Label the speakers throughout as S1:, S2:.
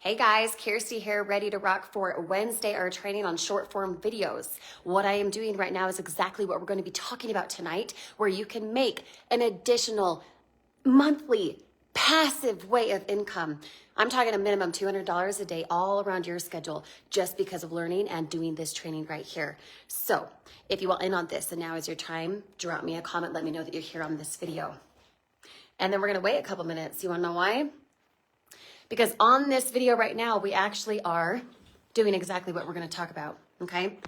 S1: Hey guys, Kirsty here, ready to rock for Wednesday, our training on short form videos. What I am doing right now is exactly what we're going to be talking about tonight, where you can make an additional monthly passive way of income. I'm talking a minimum $200 a day all around your schedule just because of learning and doing this training right here. So if you want in on this and now is your time, drop me a comment, let me know that you're here on this video. And then we're going to wait a couple minutes. You want to know why? Because on this video right now, we actually are doing exactly what we're going to talk about, okay?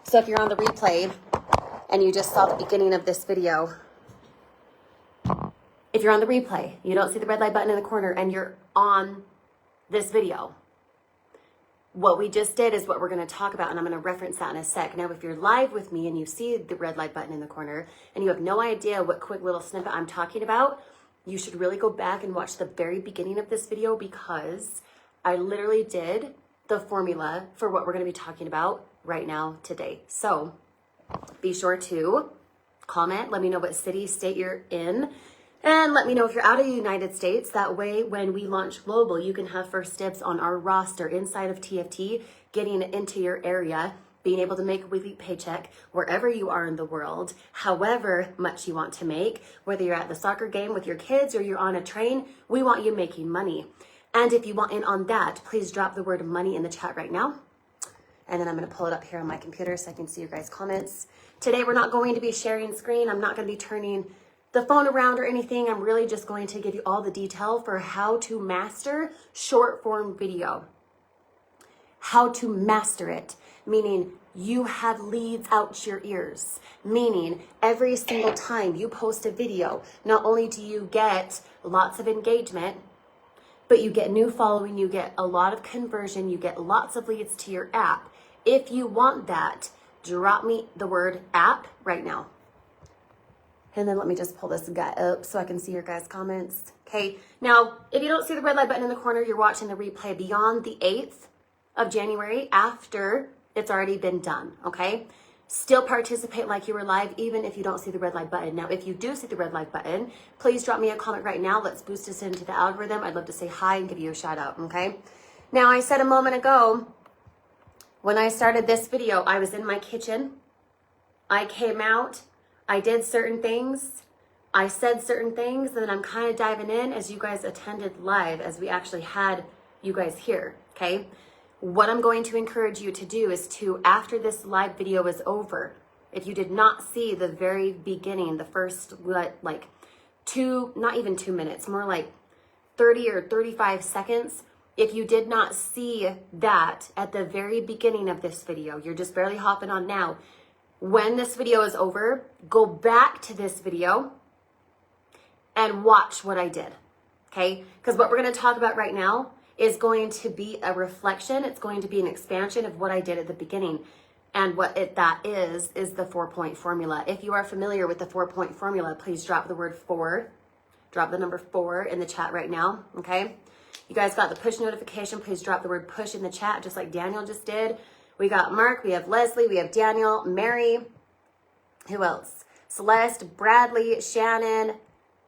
S1: So if you're on the replay and you just saw the beginning of this video, if you're on the replay, you don't see the red light button in the corner and you're on this video, what we just did is what we're going to talk about, and I'm going to reference that in a sec. Now, if you're live with me and you see the red light button in the corner and you have no idea what quick little snippet I'm talking about, you should really go back and watch the very beginning of this video because I literally did the formula for what we're going to be talking about right now today. So be sure to comment, let me know what city, state you're in, and let me know if you're out of the United States. That way, when we launch global, you can have first dibs on our roster inside of TFT, getting it into your area, being able to make a weekly paycheck wherever you are in the world, however much you want to make, whether you're at the soccer game with your kids or you're on a train, we want you making money. And if you want in on that, please drop the word money in the chat right now. And then I'm going to pull it up here on my computer so I can see your guys' comments. Today, we're not going to be sharing screen. I'm not going to be turning the phone around or anything. I'm really just going to give you all the detail for how to master short form video. How to master it, meaning you have leads out your ears, meaning every single time you post a video, not only do you get lots of engagement, but you get new following, you get a lot of conversion, you get lots of leads to your app. If you want that, drop me the word app right now. And then let me just pull this guy up so I can see your guys' comments. Okay, now, if you don't see the red light button in the corner, you're watching the replay beyond the 8th of January after it's already been done, okay? Still participate like you were live, even if you don't see the red light button. Now, if you do see the red light button, please drop me a comment right now. Let's boost us into the algorithm. I'd love to say hi and give you a shout out, okay? Now, I said a moment ago, when I started this video, I was in my kitchen. I came out, I did certain things, I said certain things, and then I'm kind of diving in as you guys attended live, as we actually had you guys here, okay? What I'm going to encourage you to do is to, after this live video is over, if you did not see the very beginning, the first, like not even 2 minutes, more like 30 or 35 seconds, if you did not see that at the very beginning of this video, you're just barely hopping on now, when this video is over, go back to this video and watch what I did, okay? Because what we're going to talk about right now is going to be a reflection. It's going to be an expansion of what I did at the beginning. And what that is the 4-point formula. If you are familiar with the 4-point formula, please drop the word 4. Drop the number 4 in the chat right now, okay? You guys got the push notification. Please drop the word push in the chat, just like Daniel just did. We got Mark, we have Leslie, we have Daniel, Mary. Who else? Celeste, Bradley, Shannon.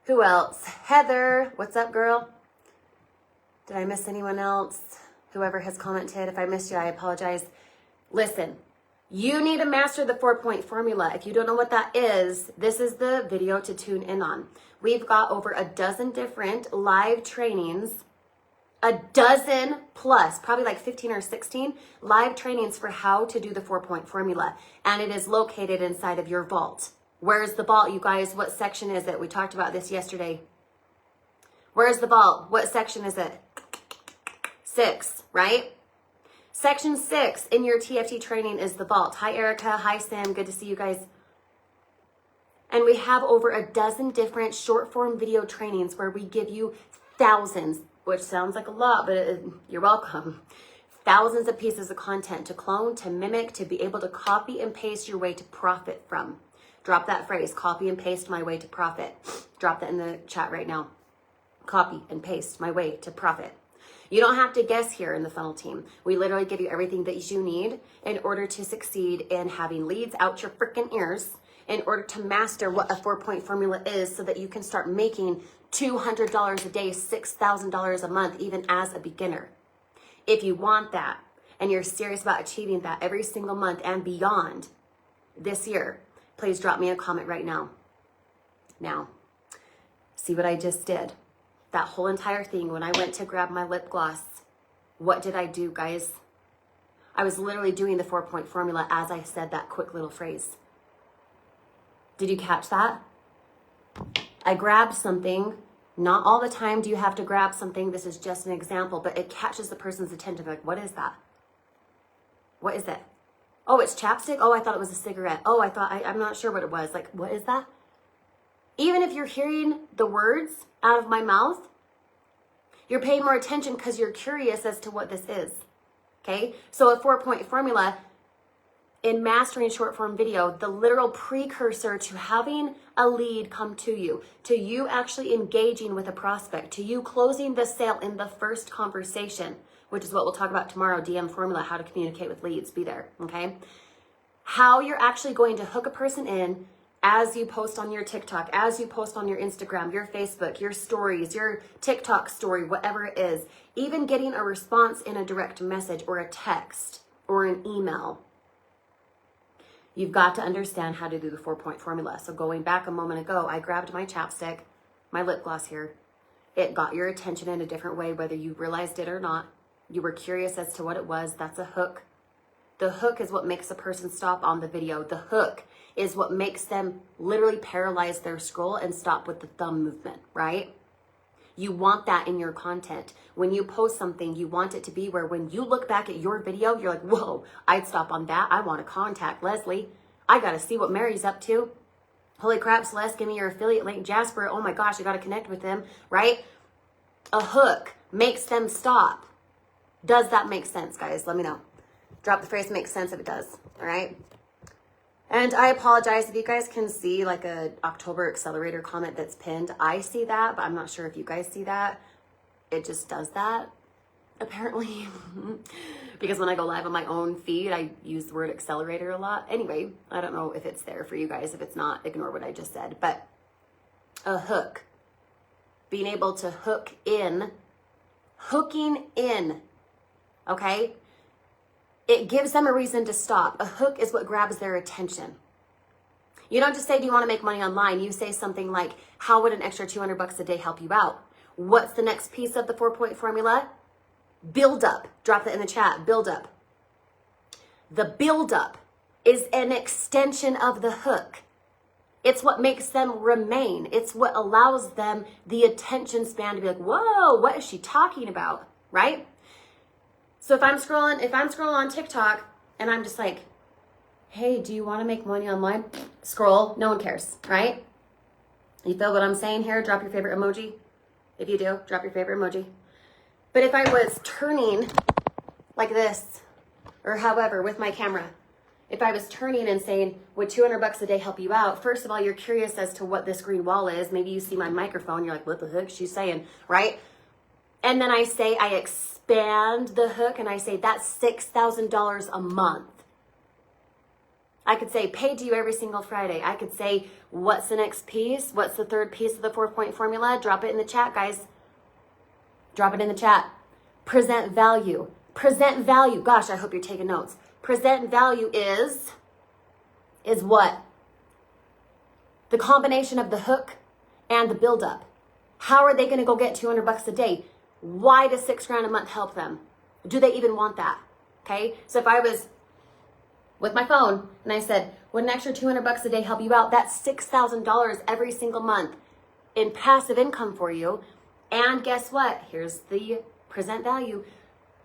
S1: Who else? Heather. What's up, girl? Did I miss anyone else? Whoever has commented, if I missed you, I apologize. Listen, you need to master the 4-point formula. If you don't know what that is, this is the video to tune in on. We've got over a dozen different live trainings, a dozen plus, probably like 15 or 16 live trainings for how to do the 4-point formula. And it is located inside of your vault. Where's the vault, you guys? What section is it? We talked about this yesterday. Where's the vault? What section is it? 6, right? Section 6 in your TFT training is the vault. Hi, Erica. Hi, Sam. Good to see you guys. And we have over a dozen different short form video trainings where we give you thousands, which sounds like a lot, but you're welcome. Thousands of pieces of content to clone, to mimic, to be able to copy and paste your way to profit from. Drop that phrase, copy and paste my way to profit. Drop that in the chat right now. Copy and paste my way to profit. You don't have to guess here in the funnel team. We literally give you everything that you need in order to succeed in having leads out your freaking ears, in order to master what a 4-point formula is so that you can start making $200 a day, $6,000 a month, even as a beginner. If you want that and you're serious about achieving that every single month and beyond this year, please drop me a comment right now. Now, see what I just did? That whole entire thing, when I went to grab my lip gloss, what did I do, guys? I was literally doing the 4-point formula as I said that quick little phrase. Did you catch that? I grabbed something. Not all the time do you have to grab something. This is just an example, but it catches the person's attention. They're like, what is that? What is it? Oh, it's chapstick? Oh, I thought it was a cigarette. Oh, I'm not sure what it was. Like, what is that? Even if you're hearing the words out of my mouth, you're paying more attention because you're curious as to what this is. Okay? So a 4-point formula in mastering short form video, the literal precursor to having a lead come to you actually engaging with a prospect, to you closing the sale in the first conversation, which is what we'll talk about tomorrow, DM formula, how to communicate with leads. Be there, okay? How you're actually going to hook a person in as you post on your TikTok, as you post on your Instagram, your Facebook, your stories, your TikTok story, whatever it is, even getting a response in a direct message or a text or an email. You've got to understand how to do the 4-point formula. So going back a moment ago, I grabbed my chapstick, my lip gloss here. It got your attention in a different way, whether you realized it or not. You were curious as to what it was. That's a hook. The hook is what makes a person stop on the video. The hook is what makes them literally paralyze their scroll and stop with the thumb movement, right? You want that in your content. When you post something, you want it to be where when you look back at your video, you're like, whoa, I'd stop on that. I want to contact Leslie. I got to see what Mary's up to. Holy crap, Celeste, give me your affiliate link. Jasper, oh my gosh, I got to connect with him, right? A hook makes them stop. Does that make sense, guys? Let me know. Drop the phrase makes sense if it does, all right? And I apologize if you guys can see like a October accelerator comment that's pinned. I see that, but I'm not sure if you guys see that. It just does that, apparently. Because when I go live on my own feed, I use the word accelerator a lot. Anyway, I don't know if it's there for you guys. If it's not, ignore what I just said. But a hook, being able to hook in, hooking in, okay? It gives them a reason to stop. A hook is what grabs their attention. You don't just say, do you want to make money online? You say something like, how would an extra $200 a day help you out? What's the next piece of the 4-point formula? Build up. Drop that in the chat. Build up. The build up is an extension of the hook. It's what makes them remain. It's what allows them the attention span to be like, whoa, what is she talking about? Right? So if I'm scrolling on TikTok and I'm just like, hey, do you want to make money online? Scroll, no one cares, right? You feel what I'm saying here? Drop your favorite emoji. If you do, drop your favorite emoji. But if I was turning like this, or however, with my camera, if I was turning and saying, would $200 a day help you out? First of all, you're curious as to what this green wall is. Maybe you see my microphone. You're like, what the heck she's saying, right? And then I say, I expand the hook and I say, that's $6,000 a month. I could say, paid to you every single Friday. I could say, what's the next piece? What's the third piece of the 4-point formula? Drop it in the chat, guys. Drop it in the chat. Present value. Present value. Gosh, I hope you're taking notes. Present value is what? The combination of the hook and the buildup. How are they going to go get $200 a day? Why does $6,000 a month help them? Do they even want that? Okay. So if I was with my phone and I said, would an extra $200 a day help you out? That's $6,000 every single month in passive income for you. And guess what? Here's the present value.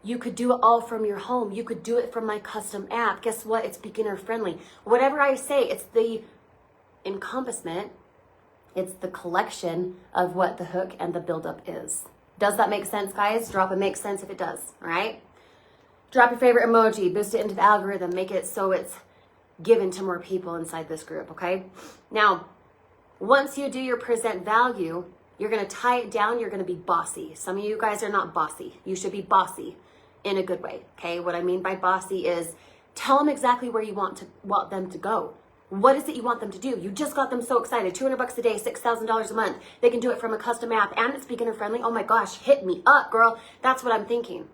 S1: You could do it all from your home. You could do it from my custom app. Guess what? It's beginner friendly. Whatever I say, it's the encompassment. It's the collection of what the hook and the buildup is. Does that make sense, guys? Drop a makes sense if it does, all right? Drop your favorite emoji, boost it into the algorithm, make it so it's given to more people inside this group, okay? Now, once you do your present value, you're gonna tie it down, you're gonna be bossy. Some of you guys are not bossy. You should be bossy in a good way, okay? What I mean by bossy is tell them exactly where you want them to go. What is it you want them to do? You just got them so excited. $200 a day, $6,000 a month. They can do it from a custom app and it's beginner friendly. Oh my gosh, hit me up, girl. That's what I'm thinking.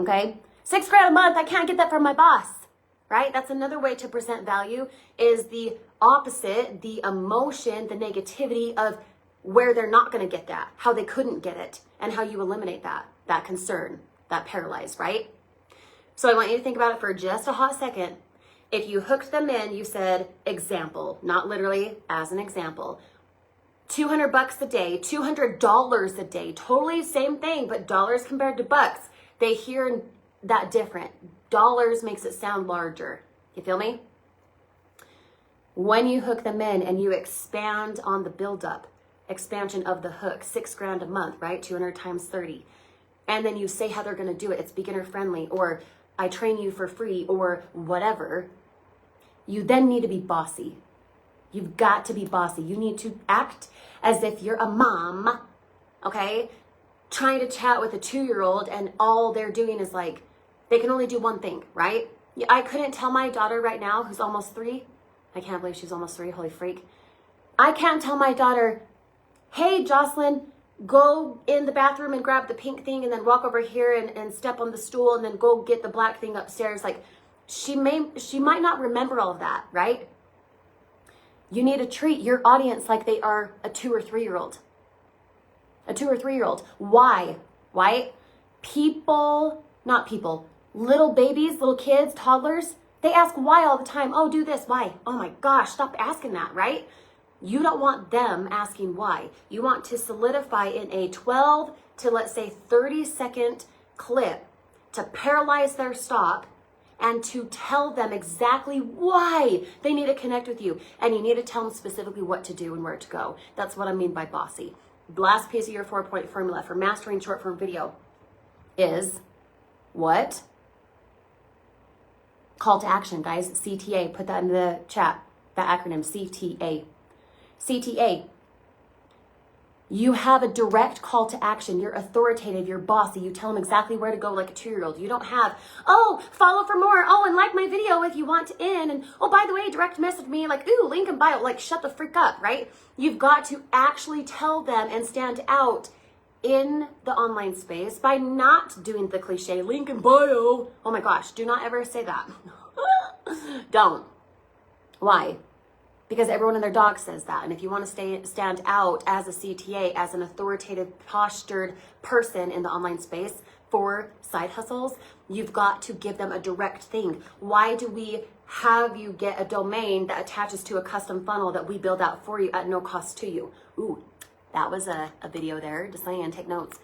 S1: Okay? $6,000 a month, I can't get that from my boss, right? That's another way to present value, is the opposite, the emotion, the negativity of where they're not going to get that, how they couldn't get it, and how you eliminate that concern, that paralyzed, right? So I want you to think about it for just a hot second. If you hooked them in, you said, example, not literally, as an example, $200 a day, $200 a day, totally same thing, but dollars compared to bucks, they hear that different. Dollars makes it sound larger. You feel me? When you hook them in and you expand on the buildup, expansion of the hook, $6,000 a month, right? 200 times 30. And then you say how they're going to do it. It's beginner friendly, or I train you for free, or whatever. You then need to be bossy. You've got to be bossy. You need to act as if you're a mom, okay? Trying to chat with a 2-year-old and all they're doing is like, they can only do one thing, right? I couldn't tell my daughter right now, who's almost 3. I can't believe she's almost 3, holy freak. I can't tell my daughter, hey, Jocelyn, go in the bathroom and grab the pink thing and then walk over here and step on the stool and then go get the black thing upstairs. Like, she might not remember all of that, right? You need to treat your audience like they are a 2 or 3-year-old. A 2 or 3-year-old. Why? Why? Little babies, little kids, toddlers, they ask why all the time. Oh, do this, why? Oh my gosh, stop asking that, right? You don't want them asking why. You want to solidify in a 12 to, let's say, 30-second clip to paralyze their stop and to tell them exactly why they need to connect with you. And you need to tell them specifically what to do and where to go. That's what I mean by bossy. The last piece of your 4-point formula for mastering short form video is what? Call to action, guys. CTA. Put that in the chat. That acronym, CTA. CTA. You have a direct call to action. You're authoritative. You're bossy. You tell them exactly where to go like a 2-year-old. You don't have, oh, follow for more. Oh, and like my video if you want in. And oh, by the way, direct message me. Like, ooh, link in bio. Like, shut the freak up, right? You've got to actually tell them and stand out in the online space by not doing the cliche link in bio. Oh my gosh, do not ever say that. Don't. Why? Because everyone and their dog says that. And if you want to stand out as a CTA, as an authoritative, postured person in the online space for side hustles, you've got to give them a direct thing. Why do we have you get a domain that attaches to a custom funnel that we build out for you at no cost to you? Ooh, that was a video there. Just saying, take notes.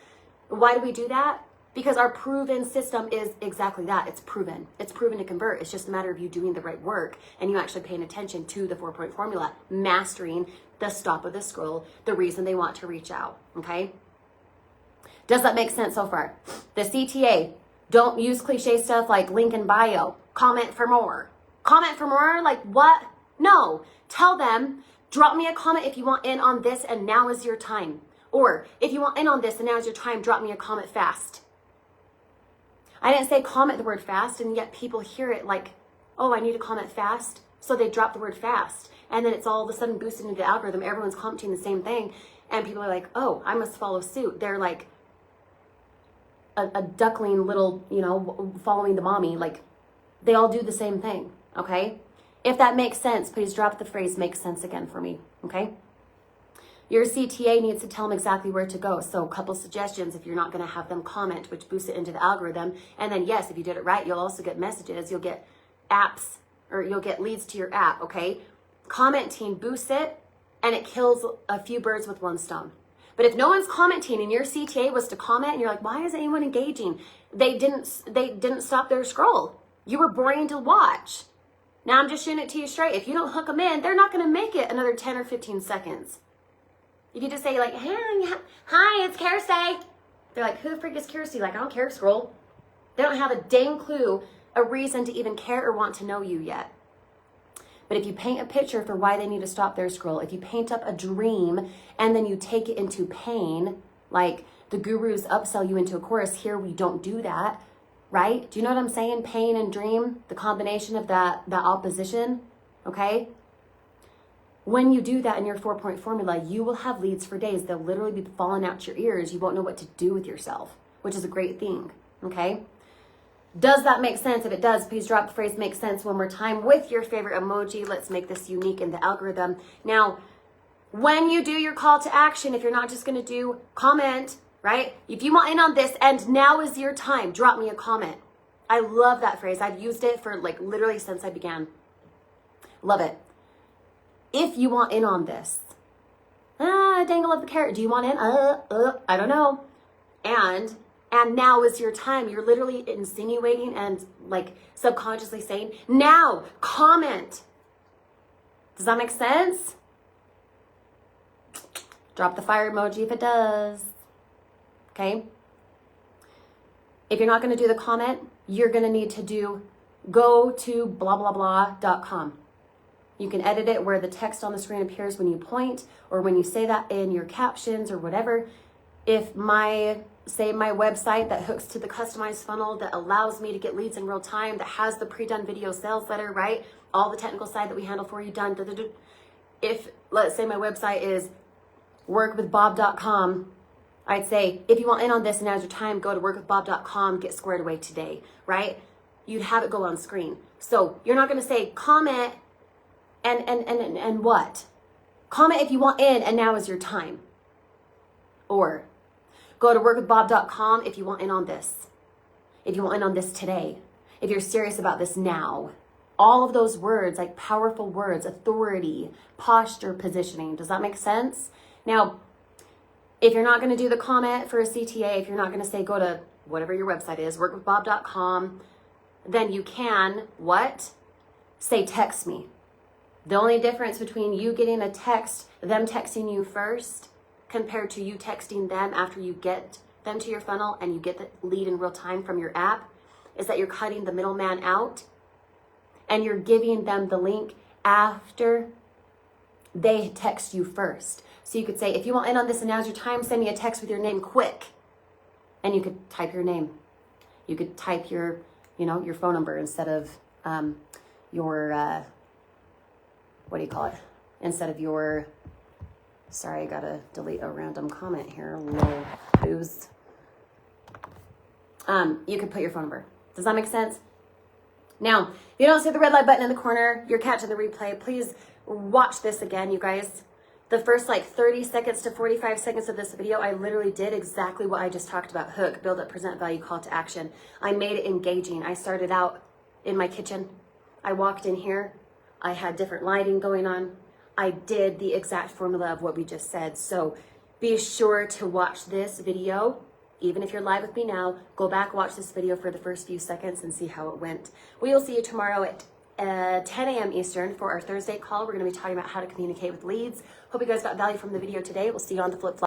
S1: Why do we do that? Because our proven system is exactly that. It's proven. It's proven to convert. It's just a matter of you doing the right work and you actually paying attention to the 4-point formula, mastering the stop of the scroll, the reason they want to reach out, okay? Does that make sense so far? The CTA, don't use cliche stuff like link in bio, comment for more. Comment for more, like what? No, tell them, drop me a comment if you want in on this and now is your time. Or if you want in on this and now is your time, drop me a comment fast. I didn't say comment the word fast, and yet people hear it like, oh, I need to comment fast. So they drop the word fast. And then it's all of a sudden boosted into the algorithm. Everyone's commenting the same thing. And people are like, oh, I must follow suit. They're like a duckling little, following the mommy. Like, they all do the same thing, okay? If that makes sense, please drop the phrase makes sense again for me, okay? Your CTA needs to tell them exactly where to go. So a couple suggestions if you're not going to have them comment, which boosts it into the algorithm. And then, yes, if you did it right, you'll also get messages. You'll get apps, or you'll get leads to your app, okay? Commenting boosts it, and it kills a few birds with one stone. But if no one's commenting and your CTA was to comment and you're like, why is anyone engaging? They didn't stop their scroll. You were boring to watch. Now I'm just shooting it to you straight. If you don't hook them in, they're not going to make it another 10 or 15 seconds. You can just say like, hey, hi, it's Kirsty. They're like, who the freak is Kirsty? Like, I don't care, scroll. They don't have a dang clue, a reason to even care or want to know you yet. But if you paint a picture for why they need to stop their scroll, if you paint up a dream and then you take it into pain, like the gurus upsell you into a course, here we don't do that, right? Do you know what I'm saying? Pain and dream, the combination of that opposition, okay? When you do that in your 4-point formula, you will have leads for days. They'll literally be falling out your ears. You won't know what to do with yourself, which is a great thing, okay? Does that make sense? If it does, please drop the phrase "makes sense" one more time with your favorite emoji. Let's make this unique in the algorithm. Now, when you do your call to action, if you're not just going to do comment, right? If you want in on this and now is your time, drop me a comment. I love that phrase. I've used it for like literally since I began. Love it. If you want in on this, dangle of the carrot. Do you want in? I don't know. And now is your time. You're literally insinuating and like subconsciously saying, now, comment. Does that make sense? Drop the fire emoji if it does. Okay? If you're not going to do the comment, you're going to need to go to blah, blah, blah.com. You can edit it where the text on the screen appears when you point or when you say that in your captions or whatever. If my website that hooks to the customized funnel that allows me to get leads in real time, that has the pre-done video sales letter, right? All the technical side that we handle for you done. If, let's say my website is workwithbob.com, I'd say, if you want in on this and now's your time, go to workwithbob.com, get squared away today, right? You'd have it go on screen. So you're not going to say comment and what? Comment if you want in and now is your time. Or go to workwithbob.com if you want in on this. If you want in on this today. If you're serious about this now. All of those words, like powerful words, authority, posture, positioning. Does that make sense? Now, if you're not going to do the comment for a CTA, if you're not going to say go to whatever your website is, workwithbob.com, then you can, what? Say text me. The only difference between you getting a text, them texting you first, compared to you texting them after you get them to your funnel and you get the lead in real time from your app, is that you're cutting the middleman out and you're giving them the link after they text you first. So you could say, if you want in on this and now's your time, send me a text with your name quick. And you could type your name. You could type your phone number instead of sorry, I gotta delete a random comment here. Lol, booze. You could put your phone number. Does that make sense? Now, if you don't see the red light button in the corner, you're catching the replay. Please watch this again, you guys. The first 30 seconds to 45 seconds of this video, I literally did exactly what I just talked about. Hook, build up, present value, call to action. I made it engaging. I started out in my kitchen. I walked in here. I had different lighting going on. I did the exact formula of what we just said. So be sure to watch this video. Even if you're live with me now, go back, watch this video for the first few seconds and see how it went. We will see you tomorrow at 10 a.m. Eastern for our Thursday call. We're going to be talking about how to communicate with leads. Hope you guys got value from the video today. We'll see you on the flip flop.